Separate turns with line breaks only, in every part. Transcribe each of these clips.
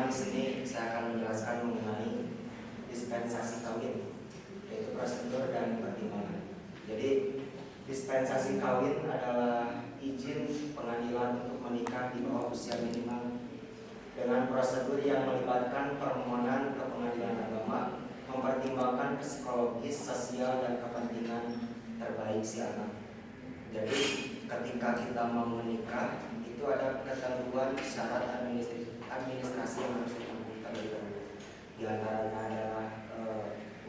teman-teman, di sini saya akan menjelaskan mengenai dispensasi kawin, yaitu prosedur dan pertimbangan. Jadi dispensasi kawin adalah izin pengadilan untuk menikah di bawah usia minimal dengan prosedur yang melibatkan permohonan ke pengadilan agama, mempertimbangkan psikologis, sosial, dan kepentingan terbaik si anak. Jadi ketika kita mau menikah itu ada ketentuan syarat administrasi yang harus ditempuh terlebih dahulu. Di antaranya adalah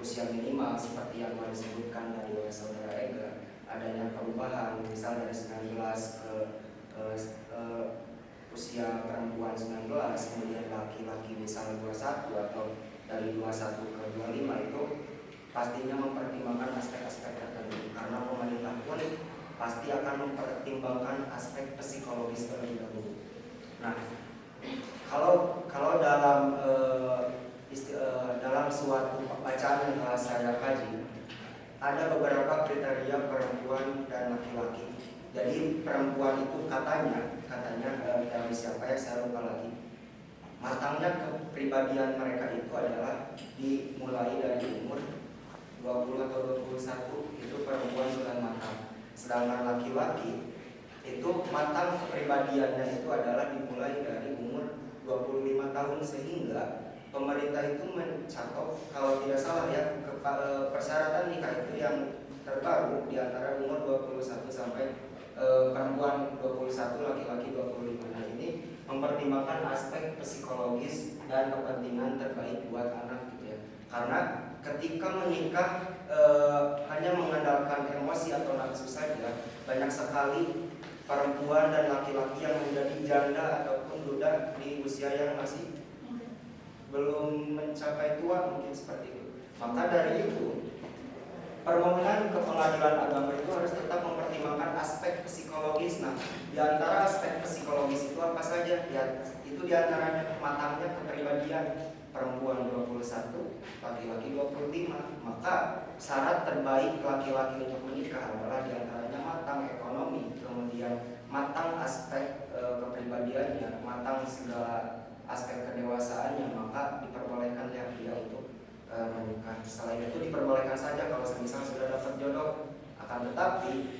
usia minimal seperti yang telah disebutkan dari oleh saudara Ega, adanya perubahan misal dari 19 ke usia perempuan 19, kemudian laki-laki misal 21 atau dari 21 ke 25, itu pastinya mempertimbangkan aspek-aspek tertentu, karena pemerintah pun pasti akan mempertimbangkan aspek psikologis terlebih dahulu. Nah, kalau dalam suatu bacaan yang telah saya kaji, ada beberapa kriteria perempuan dan laki-laki. Jadi perempuan itu katanya dari siapa ya, saya lupa lagi. Matangnya kepribadian mereka itu adalah dimulai dari umur 20 atau 21, itu perempuan sudah matang. Sedangkan laki-laki itu matang kepribadiannya itu adalah dimulai dari umur 25 tahun, sehingga pemerintah itu mencatat, kalau tidak salah ya, persyaratan nikah itu yang terbaru di antara umur 21 sampai perempuan 21, laki-laki 25. Nah, ini mempertimbangkan aspek psikologis dan kepentingan terbaik buat anak gitu ya. Karena ketika menikah hanya mengandalkan emosi atau nafsu saja, banyak sekali perempuan dan laki-laki yang menjadi janda ataupun duda di usia yang masih belum mencapai tua, mungkin seperti itu. Maka dari itu, permohonan ke pengadilan agama itu harus tetap mempertimbangkan aspek psikologis. Nah, di antara aspek psikologis itu apa saja? Ya, itu di antaranya matangnya kepribadian, perempuan 21, laki-laki 25. Maka syarat terbaik laki-laki untuk menikah adalah di antaranya matang ekonomi, kemudian matang aspek kepribadiannya, matang segala aspek kedewasaannya, maka diperbolehkan ya dia untuk menikah. Selain itu diperbolehkan saja kalau semisal sudah dapat jodoh. Akan tetapi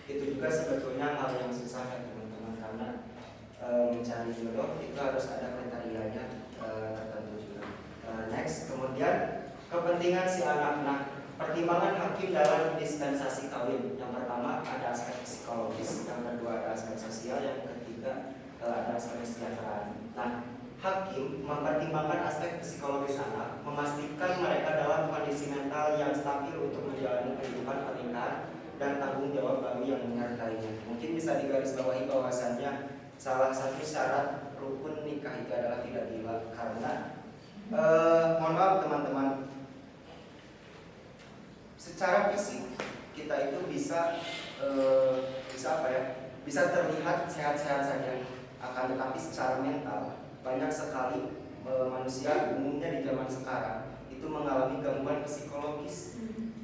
itu juga sebetulnya hal yang susah ya teman-teman, karena mencari jodoh itu harus ada kriterianya tertentu juga. Next, kemudian kepentingan si anak. Nah, pertimbangan hakim dalam dispensasi kawin, yang pertama ada aspek psikologis, yang kedua ada aspek sosial, yang ketiga ada aspek kesejahteraan. Nah, hakim mempertimbangkan aspek psikologis anak, memastikan mereka dalam kondisi mental yang stabil untuk menjalani kehidupan pernikahan dan tanggung jawab baru yang menyertainya. Mungkin bisa digarisbawahi bahwasannya salah satu syarat rukun nikah itu adalah tidak gila, karena mohon maaf teman-teman, secara fisik kita itu bisa bisa terlihat sehat-sehat saja, akan tetapi secara mental banyak sekali manusia umumnya di zaman sekarang itu mengalami gangguan psikologis,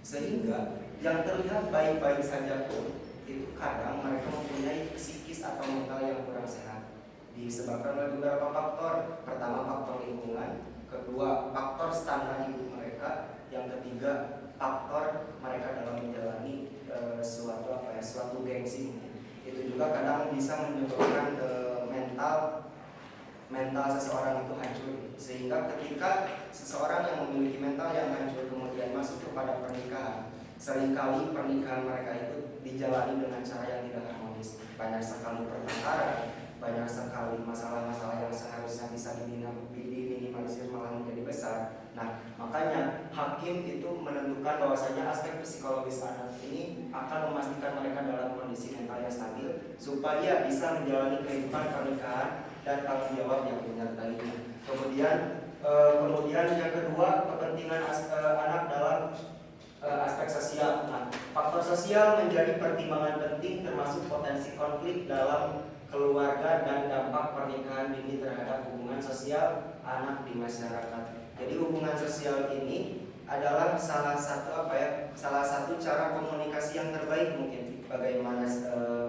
sehingga yang terlihat baik-baik saja pun itu kadang mereka mempunyai psikis atau mental yang kurang sehat, disebabkan oleh beberapa faktor. Pertama, faktor lingkungan; kedua, faktor standar hidup mereka; yang ketiga, faktor mereka dalam menjalani suatu gengsi. Itu juga kadang bisa menyebabkan mental seseorang itu hancur, sehingga ketika seseorang yang memiliki mental yang hancur kemudian masuk kepada pernikahan, seringkali pernikahan mereka itu dijalani dengan cara yang tidak harmonis. Banyak sekali pertengkaran, banyak sekali masalah-masalah yang seharusnya bisa diminimalisir malah menjadi besar. Nah, makanya hakim itu menentukan bahwasanya aspek psikologis anak ini akan memastikan mereka dalam kondisi mental yang stabil supaya bisa menjalani kehidupan pernikahan dan tanggung jawab yang menyertainya. Kemudian yang kedua, kepentingan anak dalam aspek sosial. Nah, faktor sosial menjadi pertimbangan penting, termasuk potensi konflik dalam keluarga dan dampak pernikahan dini terhadap hubungan sosial anak di masyarakat. Jadi hubungan sosial ini adalah salah satu cara komunikasi yang terbaik mungkin, bagaimana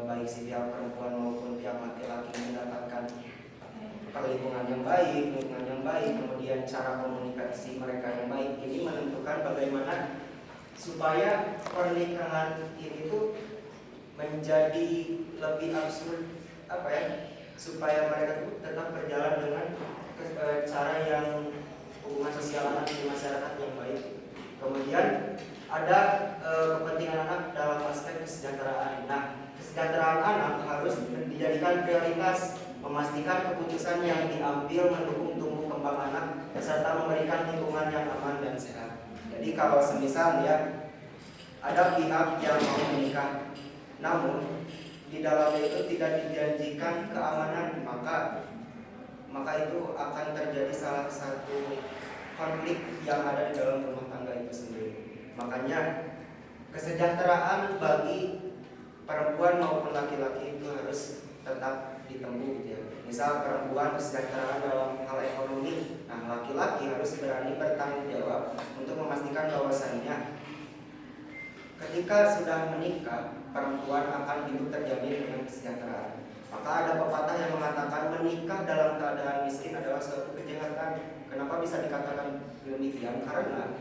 baik si pihak perempuan maupun pihak laki-laki mendapatkan perlindungan yang baik, kemudian cara komunikasi mereka yang baik. Ini menentukan bagaimana supaya pernikahan ini tuh menjadi lebih absurd, supaya mereka tuh tetap berjalan dengan cara yang hubungan sosial anak di masyarakat yang baik. Kemudian ada kepentingan anak dalam aspek kesejahteraan. Nah, kesejahteraan anak harus dijadikan prioritas, memastikan keputusan yang diambil mendukung tumbuh kembang anak serta memberikan lingkungan yang aman dan sehat. Jadi kalau semisal ya ada pihak yang mau menikah, namun di dalamnya itu tidak dijanjikan keamanan, maka itu akan terjadi salah satu konflik yang ada di dalam rumah tangga itu sendiri. Makanya kesejahteraan bagi perempuan maupun laki-laki itu harus tetap ditempuh gitu ya. Misal perempuan kesejahteraan dalam hal ekonomi, nah laki-laki harus berani bertanggung jawab untuk memastikan bahwasannya ketika sudah menikah, perempuan akan hidup terjamin dengan kesejahteraan. Maka ada pepatah yang mengatakan menikah dalam keadaan miskin adalah suatu kejahatan. Kenapa bisa dikatakan demikian? Karena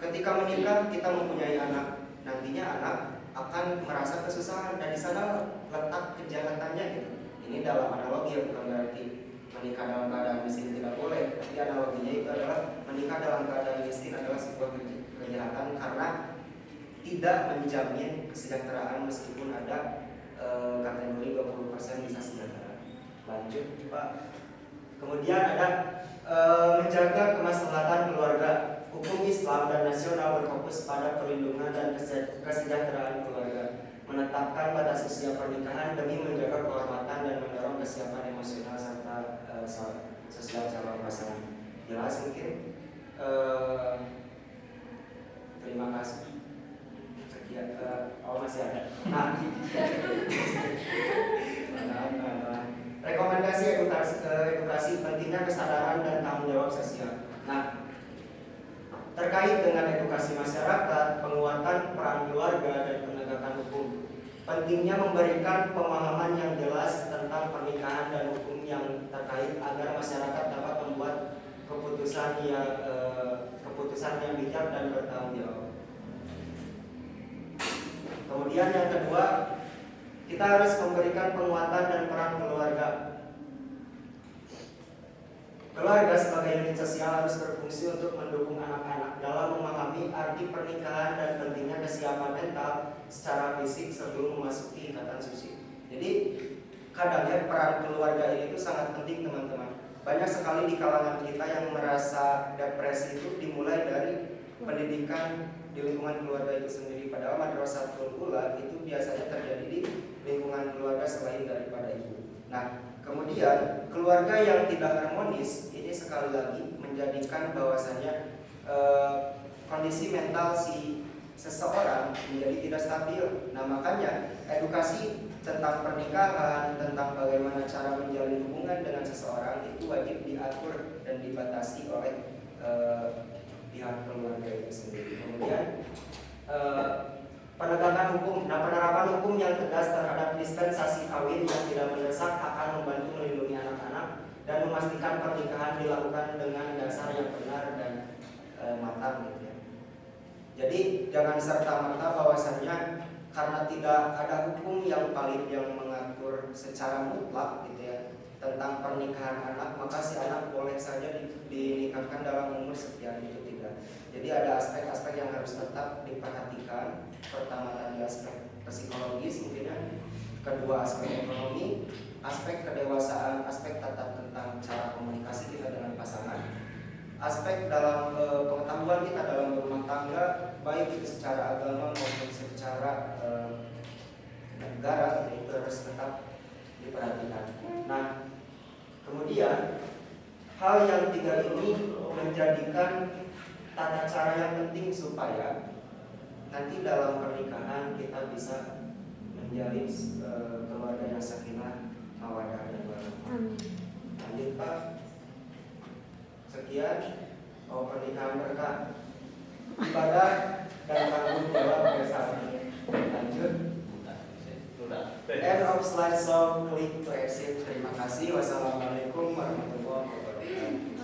ketika menikah kita mempunyai anak, nantinya anak akan merasa kesusahan dan di sana letak kejahatannya gitu. Ini dalam analogi ya, bukan berarti menikah dalam keadaan miskin tidak boleh. Tapi analoginya itu adalah menikah dalam keadaan miskin adalah sebuah kejahatan karena tidak menjamin kesejahteraan meskipun ada kategori 20% bisa sejahtera. Lanjut Pak. Kemudian ada menjaga kemaslahatan keluarga. Hukum Islam dan nasional berfokus pada perlindungan dan kesejahteraan keluarga, menetapkan batas usia pernikahan demi menjaga kehormatan dan mendorong kesiapan emosional serta sosial calon pasangan. Jelas mungkin? Terima kasih. Sekian. Masih ada. Nah, rekomendasi edukasi pentingnya kesadaran dan tanggung jawab sosial. Nah, terkait dengan edukasi masyarakat, penguatan peran keluarga dan penegakan hukum, pentingnya memberikan pemahaman yang jelas tentang pernikahan dan hukum yang terkait agar masyarakat dapat membuat keputusan yang bijak dan bertanggung jawab. Kemudian yang kedua, kita harus memberikan penguatan dan peran keluarga. Keluarga sebagai unit sosial harus berfungsi untuk mendukung anak-anak dalam memahami arti pernikahan dan pentingnya kesiapan mental secara fisik sebelum memasuki ikatan suci. Jadi kadangnya peran keluarga ini itu sangat penting teman-teman. Banyak sekali di kalangan kita yang merasa depresi itu dimulai dari pendidikan di lingkungan keluarga itu sendiri. Padahal madrasatul ula itu biasanya terjadi di lingkungan keluarga selain daripada ibu. Nah, kemudian keluarga yang tidak harmonis ini sekali lagi menjadikan bahwasanya kondisi mental si seseorang menjadi tidak stabil. Nah, makanya edukasi tentang pernikahan, tentang bagaimana cara menjalin hubungan dengan seseorang itu wajib diatur dan dibatasi oleh pihak keluarga itu sendiri. Kemudian penegakan hukum. Nah, penerapan hukum yang tegas terhadap dispensasi kawin yang tidak mendesak akan membantu melindungi anak-anak dan memastikan pernikahan dilakukan dengan dasar yang benar dan matang gitu ya. Jadi jangan serta-merta bahwasannya karena tidak ada hukum yang valid yang mengatur secara mutlak gitu ya tentang pernikahan anak, maka si anak boleh saja dinikahkan dalam umur sekian, itu tidak. Jadi ada aspek-aspek yang harus tetap diperhatikan. Pertama tadi aspek psikologis mungkin, kedua aspek ekonomi, aspek kedewasaan, aspek tentang cara komunikasi kita dengan pasangan, aspek dalam pengetahuan kita dalam berumah tangga, baik itu secara agama maupun secara negara, itu harus tetap diperhatikan. Nah, kemudian hal yang tiga ini menjadikan tata cara yang penting supaya nanti dalam pernikahan kita bisa menjalin keluarga yang sakinah, mawaddah dan warahmah. Lanjut Pak. Sekian pernikahan berkah, ibadah dan tanggung jawab bersama. Lanjut. End of slide, so click to exit. Terima kasih. Wassalamualaikum Assalamualaikum warahmatullahi